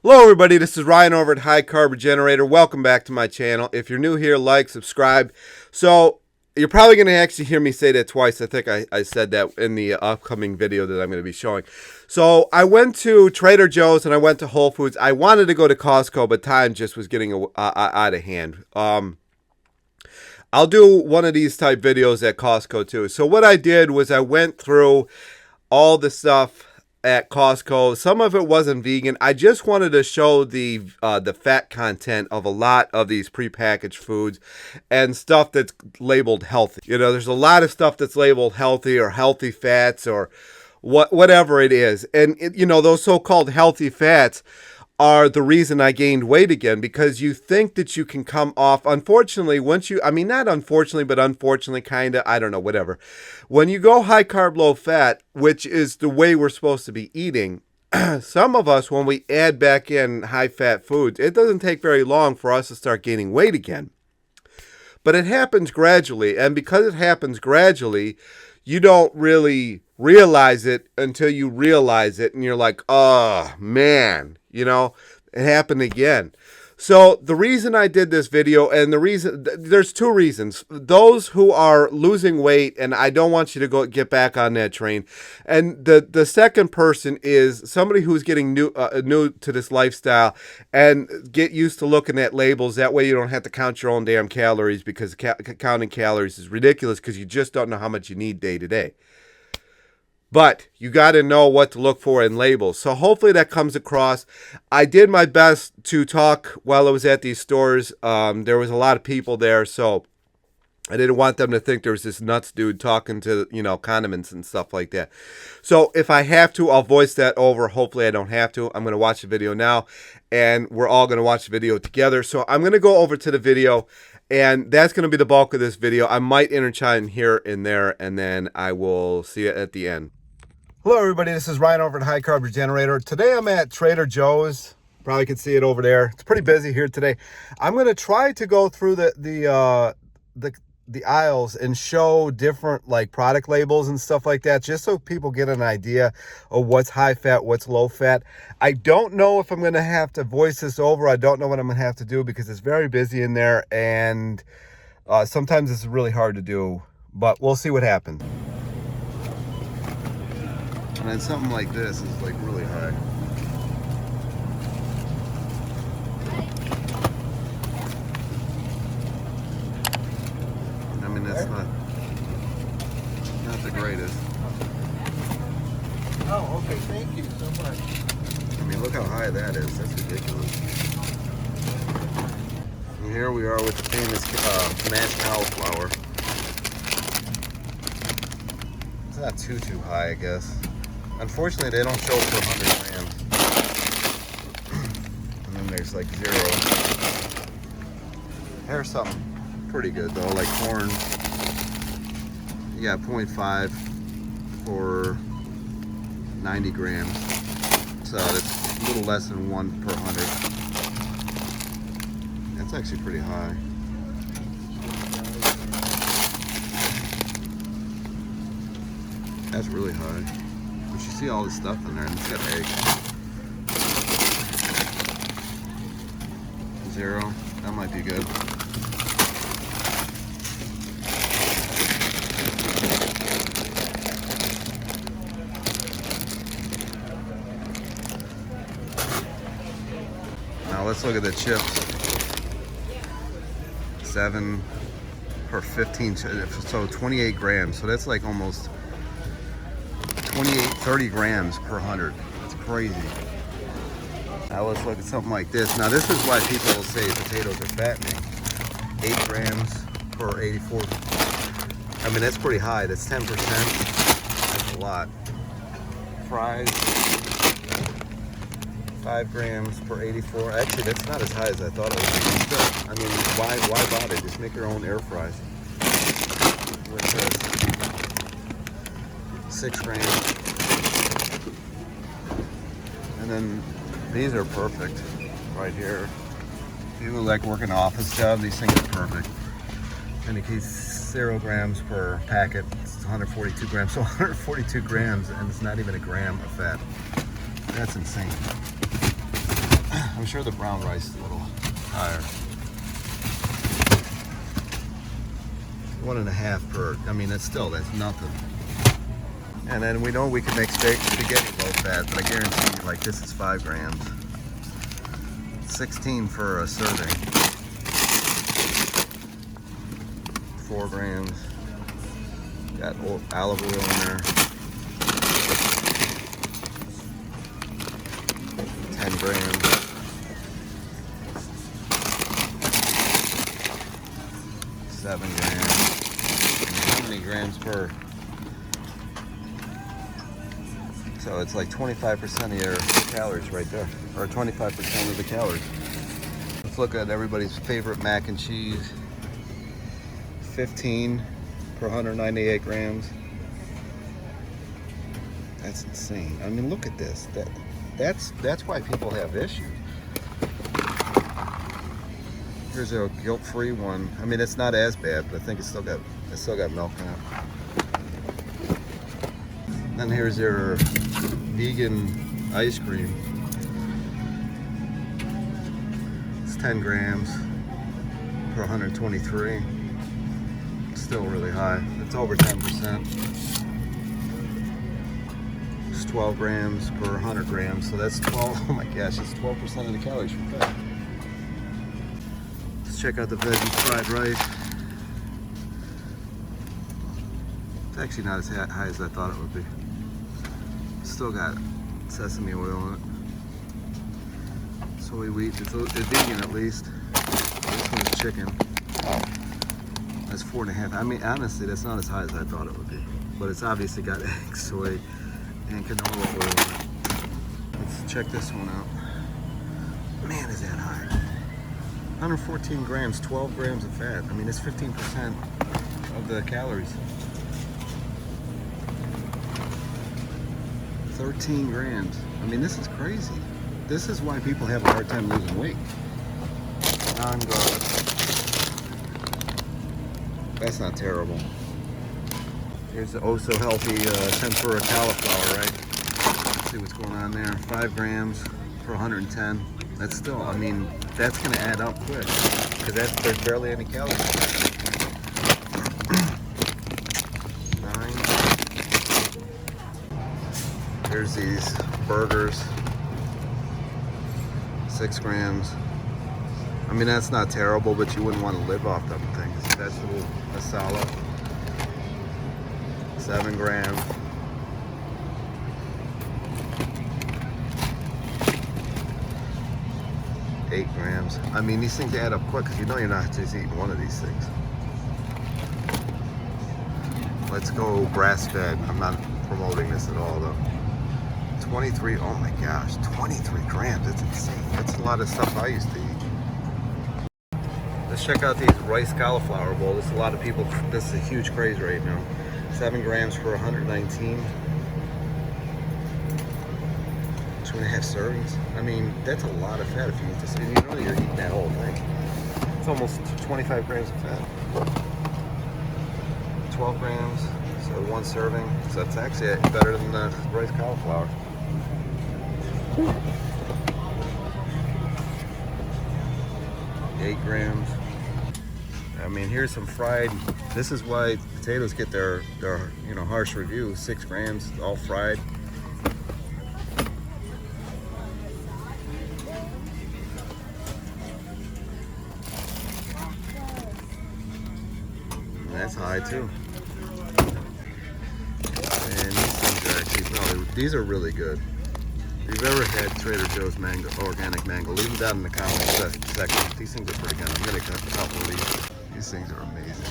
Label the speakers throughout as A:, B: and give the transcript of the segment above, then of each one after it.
A: Hello everybody, this is Ryan over at High Carb Regenerator. Welcome back to my channel. If you're new here, like, subscribe. So, you're probably going to actually hear me say that twice. I think I said that in the upcoming video that I'm going to be showing. So, I went to Trader Joe's and I went to Whole Foods. I wanted to go to Costco, but time just was getting out of hand. I'll do one of these type videos at Costco too. So, what I did was I went through all the stuff at Costco. Some of it wasn't vegan. I just wanted to show the fat content of a lot of these prepackaged foods and stuff that's labeled healthy. You know, there's a lot of stuff that's labeled healthy or healthy fats or whatever it is. And you know, those so-called healthy fats are the reason I gained weight again, because you think that you can come off. Unfortunately, not unfortunately, but unfortunately, kind of, I don't know, whatever. When you go high carb, low fat, which is the way we're supposed to be eating, some of us, when we add back in high fat foods, it doesn't take very long for us to start gaining weight again. But it happens gradually, and because it happens gradually, you don't really realize it until you realize it, and you're like, oh, man, you know, it happened again. So the reason I did this video, and the reason, there's two reasons. Those who are losing weight, and I don't want you to get back on that train. And the second person is somebody who's getting new to this lifestyle and get used to looking at labels. That way you don't have to count your own damn calories, because counting calories is ridiculous, because you just don't know how much you need day to day. But you got to know what to look for in labels. So hopefully that comes across. I did my best to talk while I was at these stores. There was a lot of people there, so I didn't want them to think there was this nuts dude talking to, you know, condiments and stuff like that. So if I have to, I'll voice that over. Hopefully I don't have to. I'm going to watch the video now, and we're all going to watch the video together. So I'm going to go over to the video, and that's going to be the bulk of this video. I might interchime here and there, and then I will see you at the end. Hello everybody, this is Ryan over at High Carb Regenerator. Today I'm at Trader Joe's. Probably can see it over there. It's pretty busy here today. I'm going to try to go through the aisles and show different like product labels and stuff like that, just so people get an idea of what's high fat, what's low fat. I don't know if I'm going to have to voice this over. I don't know what I'm going to have to do, because it's very busy in there, and sometimes it's really hard to do, but we'll see what happens. And then something like this is like really high. I mean, that's not the greatest.
B: Oh, okay, thank you so much.
A: I mean, look how high that is. That's ridiculous. And here we are with the famous mashed cauliflower. It's not too high, I guess. Unfortunately, they don't show for 100 grams. And then there's like 0. There's something pretty good though, like corn. You got 0.5 for 90 grams. So that's a little less than 1 per 100. That's actually pretty high. That's really high. But you see all this stuff in there, and it's got eggs. 0. That might be good. Now let's look at the chips. 7 per 15, so 28 grams. So that's like almost 30 grams per 100. That's crazy. Now let's look at something like this. Now this is why people will say potatoes are fattening. 8 grams per 84. I mean, that's pretty high. That's 10%. That's a lot. Fries, 5 grams per 84. Actually, that's not as high as I thought it would be. I mean, why bother? Just make your own air fries. What's this? 6 grams. And then these are perfect right here. If you like work an office job, these things are perfect. And it keeps 0 grams per packet. It's 142 grams. So 142 grams, and it's not even a gram of fat. That's insane. I'm sure the brown rice is a little higher. 1.5 per. I mean, that's nothing. And then we know we can make spaghetti low fat, but I guarantee you, like, this is 5 grams. 16 for a serving. 4 grams. Got olive oil in there. 10 grams. 7 grams. How many grams per? So it's like 25% of your calories right there, or 25% of the calories. Let's look at everybody's favorite mac and cheese. 15 per 198 grams. That's insane. I mean, look at this. That's why people have issues. Here's a guilt-free one. I mean, it's not as bad, but I think it's still got milk in it. Then here's your vegan ice cream. It's 10 grams per 123. Still really high. It's over 10%. It's 12 grams per 100 grams. So that's 12. Oh my gosh, it's 12% of the calories from fat. Let's check out the veggie fried rice. It's actually not as high as I thought it would be. Still got sesame oil in it. Soy wheat, it's vegan at least. This one's chicken. That's 4.5. I mean, honestly, that's not as high as I thought it would be. But it's obviously got egg, soy, and canola oil in it. Let's check this one out. Man, is that high. 114 grams, 12 grams of fat. I mean, it's 15% of the calories. 13 grams. I mean, this is crazy. This is why people have a hard time losing weight. Non-garlic. That's not terrible. Here's the oh so healthy tempura cauliflower, right? Let's see what's going on there. 5 grams for 110. That's still, I mean, that's going to add up quick because there's barely any calories. 9. Here's these burgers. 6 grams. I mean, that's not terrible, but you wouldn't want to live off them things. Vegetable masala. 7 grams. 8 grams. I mean, these things add up quick because you know you're not just eating one of these things. Let's go grass-fed. I'm not promoting this at all, though. 23. Oh my gosh, 23 grams. That's insane. That's a lot of stuff I used to eat. Let's check out these rice cauliflower bowl. This is a lot of people. This is a huge craze right now. 7 grams for 119. 2.5 servings. I mean, that's a lot of fat if you eat this. And you know you're eating that whole thing. It's almost 25 grams of fat. 12 grams, so 1 serving. So that's actually better than the rice cauliflower. 8 grams. I mean, here's some fried. This is why potatoes get their harsh review. 6 grams, all fried. That's high too. And these things are actually these are really good. If you've ever had Trader Joe's organic mango, leave them down in the comments section. These things are pretty good. I'm gonna cut a couple of these. These things are amazing.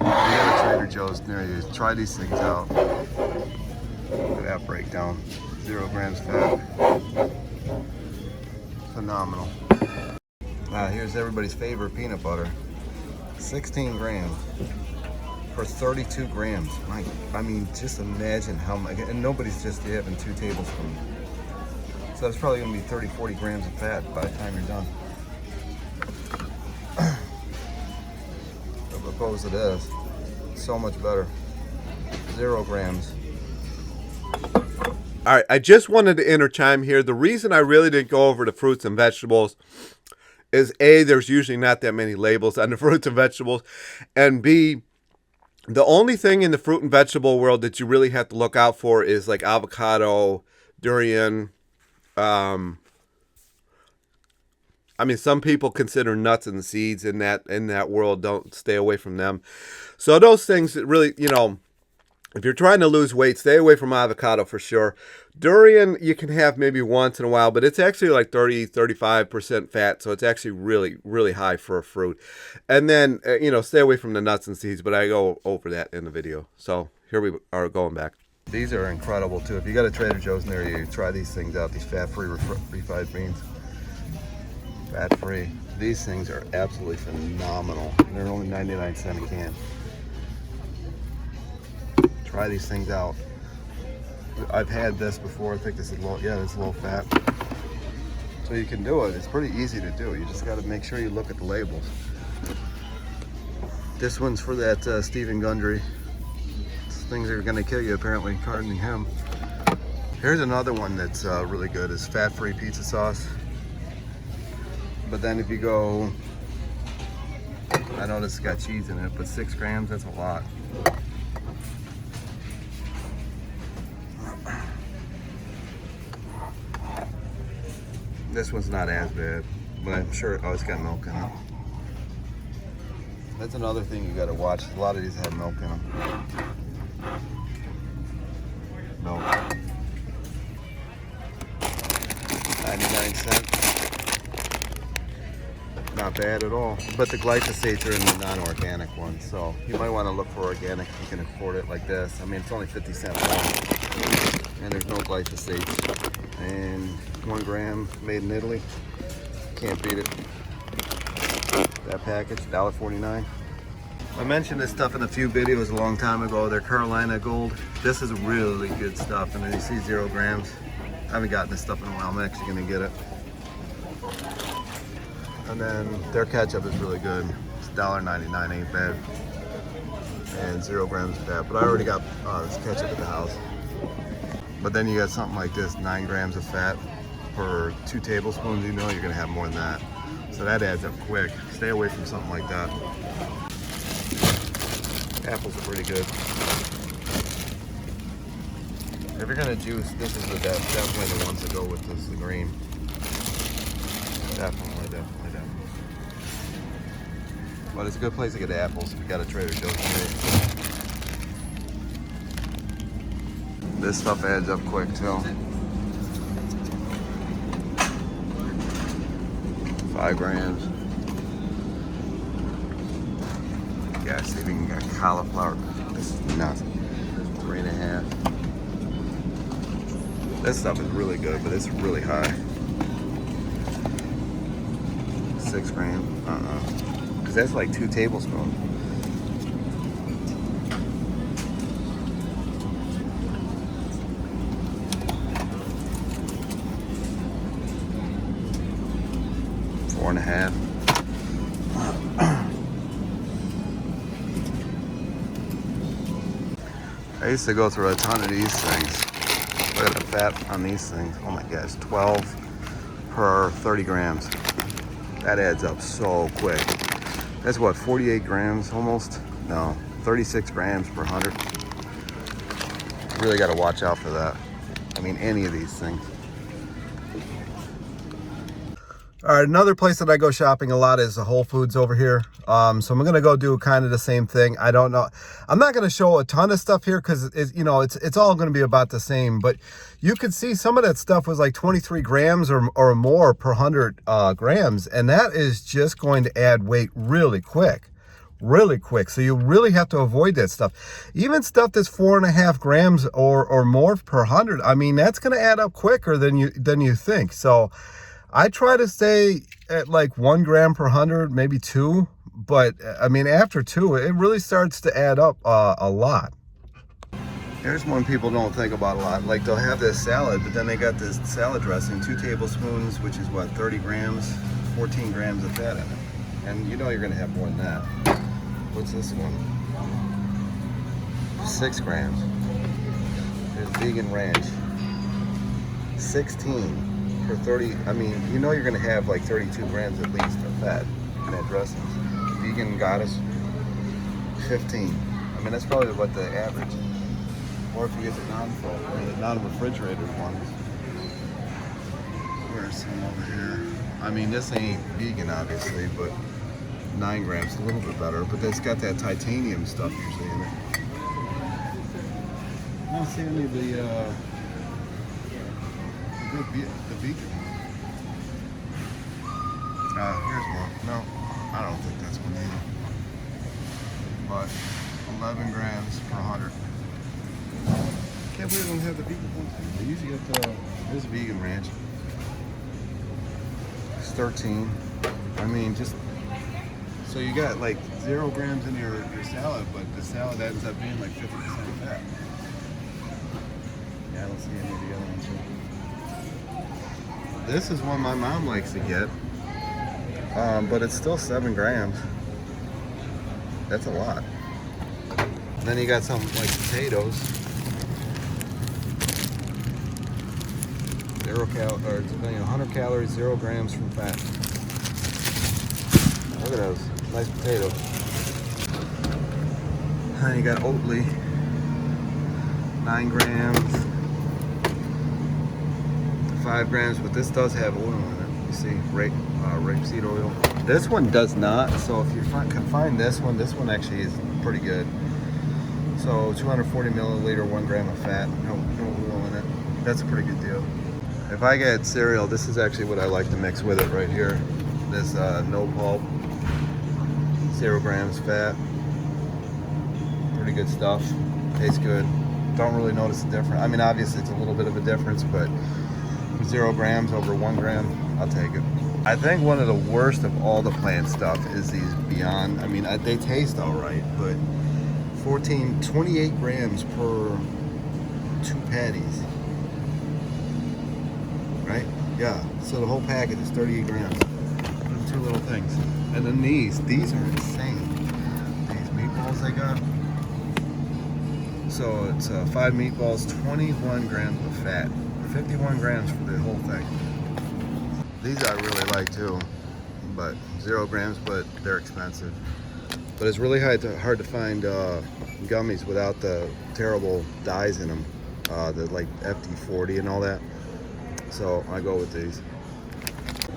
A: If you have a Trader Joe's near you, try these things out. Look at that breakdown. 0 grams fat. Phenomenal. Here's everybody's favorite peanut butter. 16 grams for 32 grams. I mean, just imagine how much, and nobody's just having 2 tablespoons. So that's probably gonna be 30, 40 grams of fat by the time you're done. As opposed to this, so much better. 0 grams. All right, I just wanted to interchime here. The reason I really didn't go over the fruits and vegetables is A, there's usually not that many labels on the fruits and vegetables, and B, the only thing in the fruit and vegetable world that you really have to look out for is like avocado, durian. I mean, some people consider nuts and seeds in that world. Don't stay away from them. So those things that really, if you're trying to lose weight, stay away from avocado for sure. Durian, you can have maybe once in a while, but it's actually like 35% fat, so it's actually really, really high for a fruit. And then, stay away from the nuts and seeds, but I go over that in the video. So here we are going back. These are incredible too. If you got a Trader Joe's near you, try these things out, these fat-free refried beans. Fat-free. These things are absolutely phenomenal. They're only 99 cents a can. Try these things out. I've had this before. I think this is low. Yeah, this is low fat. So you can do it. It's pretty easy to do. You just got to make sure you look at the labels. This one's for that Stephen Gundry. These things are going to kill you, apparently, according to him. Here's another one that's really good. Is fat-free pizza sauce. But then if you go, I know this has got cheese in it, but 6 grams, that's a lot. This one's not as bad, but I'm sure, oh, it's got milk in it. That's another thing you gotta watch. A lot of these have milk in them. Milk. 99 cents. Not bad at all. But the glyphosates are in the non-organic ones, so you might want to look for organic if you can afford it like this. I mean, it's only 50 cents more, and there's no glyphosates. And 1 gram made in Italy. Can't beat it. That package, $1.49. I mentioned this stuff in a few videos a long time ago. They're Carolina Gold. This is really good stuff. And then you see 0 grams. I haven't gotten this stuff in a while. I'm actually gonna get it. And then their ketchup is really good. It's $1.99, ain't bad. And 0 grams of fat. But I already got this ketchup at the house. But then you got something like this, 9 grams of fat per 2 tablespoons. You know you're gonna have more than that. So that adds up quick. Stay away from something like that. Apples are pretty good. If you're gonna juice, this is definitely the ones to go with. This is the green. Definitely. But it's a good place to get apples if you got a Trader Joe's today. This stuff adds up quick too. 5 grams. Guys, even got cauliflower. This is nuts. 3.5. This stuff is really good, but it's really high. 6 grams. Because that's like 2 tablespoons. Four and a half. I used to go through a ton of these things. Look at the fat on these things. Oh my gosh, 12 per 30 grams. That adds up so quick. That's what, 48 grams almost? No, 36 grams per 100. You really got to watch out for that. I mean, any of these things. All right, another place that I go shopping a lot is the Whole Foods over here. So I'm going to go do kind of the same thing. I don't know. I'm not going to show a ton of stuff here because, it's all going to be about the same. But you can see some of that stuff was like 23 grams or more per 100 grams. And that is just going to add weight really quick. Really quick. So you really have to avoid that stuff. Even stuff that's 4.5 grams or more per 100. I mean, that's going to add up quicker than you think. So I try to stay at like 1 gram per 100, maybe 2. But I mean, after 2, it really starts to add up a lot. Here's one people don't think about a lot. Like, they'll have this salad, but then they got this salad dressing, 2 tablespoons, which is what, 30 grams, 14 grams of fat in it. And you know you're gonna have more than that. What's this one? 6 grams. There's vegan ranch. 16 for 30. I mean, you know you're gonna have like 32 grams at least of fat in that dressing. Vegan goddess, 15. I mean, that's probably what the average is. Or if you get the non-refrigerated ones. Where's some over here? I mean, this ain't vegan, obviously, but 9 grams, a little bit better. But it's got that titanium stuff usually in it. I don't see any of the vegan one. Here's one. No, I don't think that's one either. But 11 grams per 100. Can't believe they don't have the vegan ones. They usually get this vegan ranch. It's 13. I mean, just so you got like 0 grams in your salad, but the salad ends up being like 50% fat. Yeah, I don't see any of the other ones here. This is one my mom likes to get, but it's still 7 grams. That's a lot. And then you got some like potatoes. 100 calories, 0 grams from fat. Look at those, nice potatoes. And you got Oatly, 9 grams, 5 grams, but this does have oil in it. You see, rapeseed oil. This one does not, so if you can find this one actually is pretty good. So 240 milliliter, 1 gram of fat, no oil in it. That's a pretty good deal. If I get cereal, this is actually what I like to mix with it right here. This no pulp, 0 grams fat. Pretty good stuff. Tastes good. Don't really notice the difference. I mean, obviously it's a little bit of a difference, but for 0 grams over 1 gram, I'll take it. I think one of the worst of all the plant stuff is these Beyond. I mean, they taste all right, but 28 grams per 2 patties. Right? Yeah. So the whole packet is 38 grams. 2 little things. And then these are insane. These meatballs they got. So it's 5 meatballs, 21 grams of fat. 51 grams for the whole thing. These I really like too, but 0 grams, but they're expensive. But it's really hard to find gummies without the terrible dyes in them, the like FD40 and all that. So I go with these.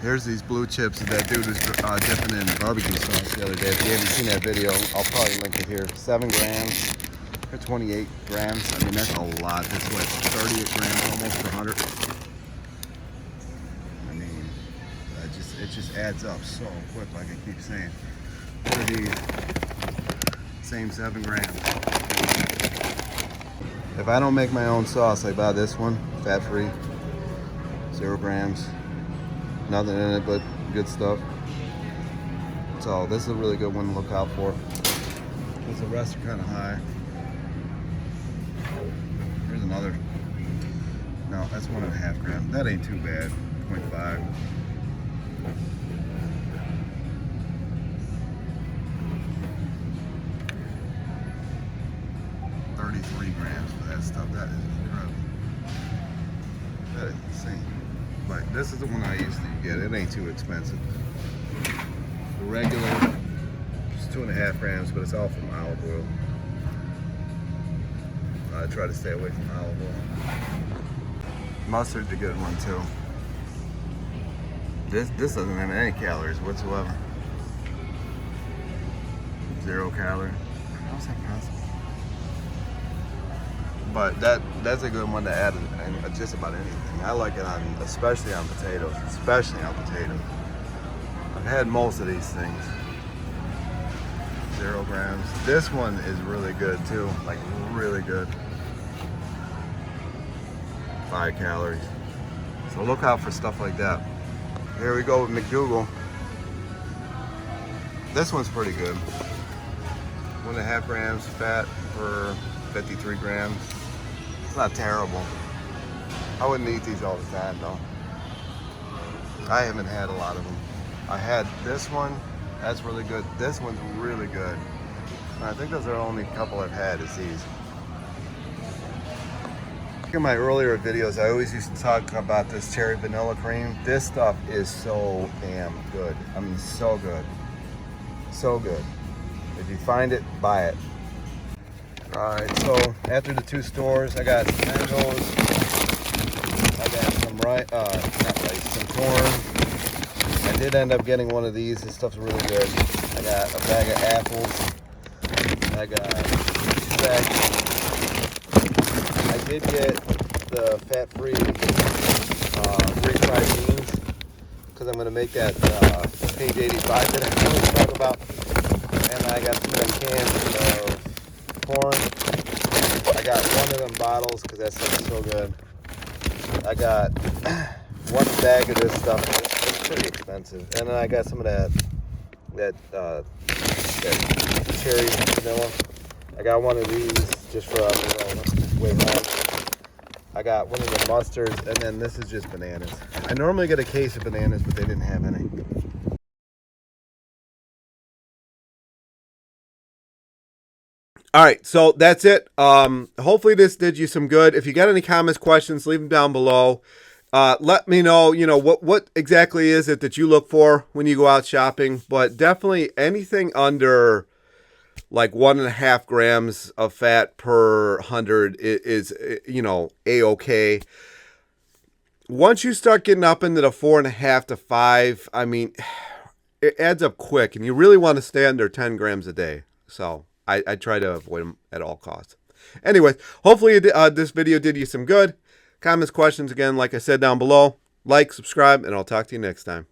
A: Here's these blue chips that that dude was dipping in barbecue sauce the other day. If you haven't seen that video, I'll probably link it here. 7 grams or 28 grams. I mean, that's a lot. That's what, 38 grams almost per 100. I mean, it just adds up so quick, like I keep saying. What are these? Same 7 grams. If I don't make my own sauce, I buy this one, fat-free. 0 grams, nothing in it but good stuff. So this is a really good one to look out for, because the rest are kind of high. Here's another. No, that's 1.5 grams. That ain't too bad. 0.5. $33 for that stuff. That is incredible. That is insane. But this is the one I usually get. It ain't too expensive. The regular is 2.5 grams, but it's all from olive oil. I try to stay away from olive oil. Mustard's a good one too. This doesn't have any calories whatsoever. 0 calorie. How's that possible? But that's a good one to add in just about anything. I like it especially on potatoes. I've had most of these things. 0 grams. This one is really good too, like really good. 5 calories. So look out for stuff like that. Here we go with McDougal. This one's pretty good. 1.5 grams fat per 53 grams. It's not terrible. I wouldn't eat these all the time though. I haven't had a lot of them. I had this one, that's really good. This one's really good. And I think those are the only couple I've had is these. in my earlier videos, I always used to talk about this cherry vanilla cream. This stuff is so damn good. I mean, so good. So good. If you find it, buy it. Alright, so after the 2 stores, I got some mangoes. I got some some corn. I did end up getting one of these. This stuff's really good. I got a bag of apples. I got 2 bags. I did get the fat-free refried beans because I'm going to make that page 85 that I always talk about. And I got some of them cans of corn. I got one of them bottles because that stuff's so good. I got 1 bag of this stuff. It's pretty expensive. And then I got some of that cherry vanilla. I got one of these just for way home. I got one of the mustards, and then this is just bananas. I normally get a case of bananas, but they didn't have any. All right, so that's it. Hopefully this did you some good. If you got any comments, questions, leave them down below. Let me know, what exactly is it that you look for when you go out shopping. But definitely anything under like 1.5 grams of fat per 100 is a-okay. Once you start getting up into the 4.5 to 5, I mean, it adds up quick, and you really want to stay under 10 grams a day. So I try to avoid them at all costs. Anyways, hopefully this video did you some good. Comments, questions, again, like I said, down below. Like, subscribe, and I'll talk to you next time.